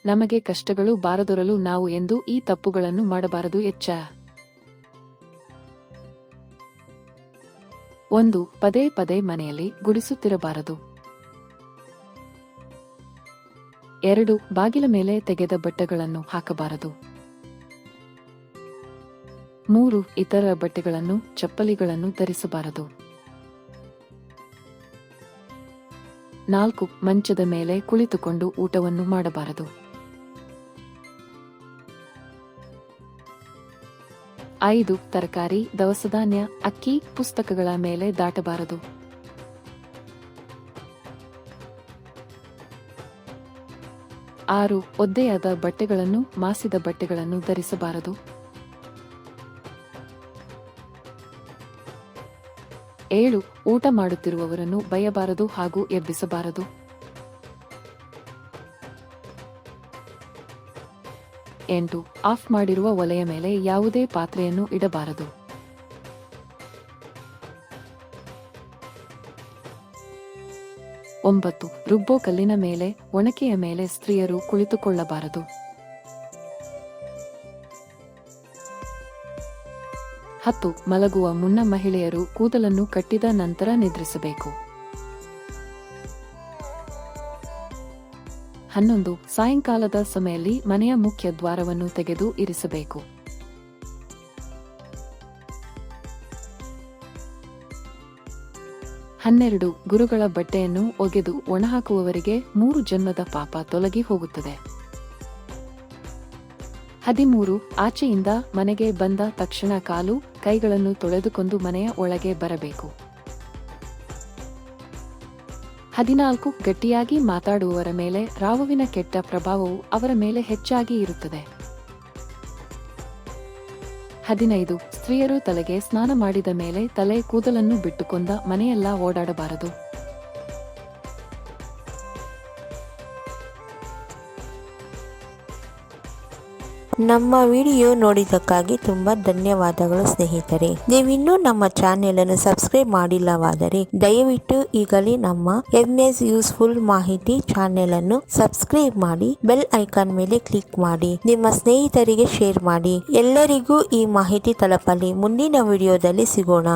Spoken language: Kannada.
ನಮಗೆ ಕಷ್ಟಗಳು ಬಾರದಿರಲು ನಾವು ಎಂದೂ ಈ ತಪ್ಪುಗಳನ್ನು ಮಾಡಬಾರದು. ಎಚ್ಚ 1. ಪದೇ ಪದೇ ಮನೆಯಲ್ಲಿ ಗುಡಿಸುತ್ತಿರಬಾರದು. 2. ಬಾಗಿಲ ಮೇಲೆ ತೆಗೆದ ಬಟ್ಟೆಗಳನ್ನು ಹಾಕಬಾರದು. 3. ಇತರ ಬಟ್ಟೆಗಳನ್ನು, ಚಪ್ಪಲಿಗಳನ್ನು ಧರಿಸಬಾರದು. 4. ಮಂಚದ ಮೇಲೆ ಕುಳಿತುಕೊಂಡು ಊಟವನ್ನು ಮಾಡಬಾರದು. 5. ತರಕಾರಿ, ದವಸಧಾನ್ಯ, ಅಕ್ಕಿ, ಪುಸ್ತಕಗಳ ಮೇಲೆ ದಾಟಬಾರದು. 6. ಒದ್ದೆಯಾದ ಬಟ್ಟೆಗಳನ್ನು, ಮಾಸಿದ ಬಟ್ಟೆಗಳನ್ನು ಧರಿಸಬಾರದು. 7. ಊಟ ಮಾಡುತ್ತಿರುವವರನ್ನು ಬೈಯಬಾರದು ಹಾಗೂ ಎಬ್ಬಿಸಬಾರದು. 8. ಆಫ್ ಮಾಡಿರುವ ಒಲೆಯ ಮೇಲೆ ಯಾವುದೇ ಪಾತ್ರೆಯನ್ನು ಇಡಬಾರದು. 9. ರುಬ್ಬೋ ಕಲ್ಲಿನ ಮೇಲೆ, ಒಣಕೆಯ ಮೇಲೆ ಸ್ತ್ರೀಯರು ಕುಳಿತುಕೊಳ್ಳಬಾರದು. 10. ಮಲಗುವ ಮುನ್ನ ಮಹಿಳೆಯರು ಕೂದಲನ್ನು ಕಟ್ಟಿದ ನಂತರ ನಿದ್ರಿಸಬೇಕು. 11. ಸಾಯಂಕಾಲದ ಸಮಯದಲ್ಲಿ ಮನೆಯ ಮುಖ್ಯ ದ್ವಾರವನ್ನು ತೆಗೆದು ಇರಿಸಬೇಕು. 12. ಗುರುಗಳ ಬಟ್ಟೆಯನ್ನು ಒಗೆದು ಒಣಹಾಕುವವರಿಗೆ 3 ಜನ್ಮದ ಪಾಪ ತೊಲಗಿ ಹೋಗುತ್ತದೆ. 13. ಆಚೆಯಿಂದ ಮನೆಗೆ ಬಂದ ತಕ್ಷಣ ಕಾಲು, ಕೈಗಳನ್ನು ತೊಳೆದುಕೊಂಡು ಮನೆಯ ಒಳಗೆ ಬರಬೇಕು. 14. ಗಟ್ಟಿಯಾಗಿ ಮಾತಾಡುವವರ ಮೇಲೆ ರಾಹುವಿನ ಕೆಟ್ಟ ಪ್ರಭಾವವು ಅವರ ಮೇಲೆ ಹೆಚ್ಚಾಗಿ ಇರುತ್ತದೆ. 15. ಸ್ತ್ರೀಯರು ತಲೆಗೆ ಸ್ನಾನ ಮಾಡಿದ ಮೇಲೆ ತಲೆ ಕೂದಲನ್ನು ಬಿಟ್ಟುಕೊಂಡ ಮನೆಯೆಲ್ಲ ಓಡಾಡಬಾರದು. ನಮ್ಮ ವಿಡಿಯೋ ನೋಡಿದ್ದಕ್ಕಾಗಿ ತುಂಬಾ ಧನ್ಯವಾದಗಳು ಸ್ನೇಹಿತರೆ. ನೀವಿನ್ನೂ ನಮ್ಮ ಚಾನೆಲ್ ಅನ್ನು ಸಬ್ಸ್ಕ್ರೈಬ್ ಮಾಡಿಲ್ಲವಾದರೆ ದಯವಿಟ್ಟು ಈಗಲೇ ನಮ್ಮ MS ಯೂಸ್ಫುಲ್ ಮಾಹಿತಿ ಚಾನೆಲ್ ಅನ್ನು ಸಬ್ಸ್ಕ್ರೈಬ್ ಮಾಡಿ, ಬೆಲ್ ಐಕಾನ್ ಮೇಲೆ ಕ್ಲಿಕ್ ಮಾಡಿ, ನಿಮ್ಮ ಸ್ನೇಹಿತರಿಗೆ ಶೇರ್ ಮಾಡಿ. ಎಲ್ಲರಿಗೂ ಈ ಮಾಹಿತಿ ತಲುಪಲಿ. ಮುಂದಿನ ವಿಡಿಯೋದಲ್ಲಿ ಸಿಗೋಣ.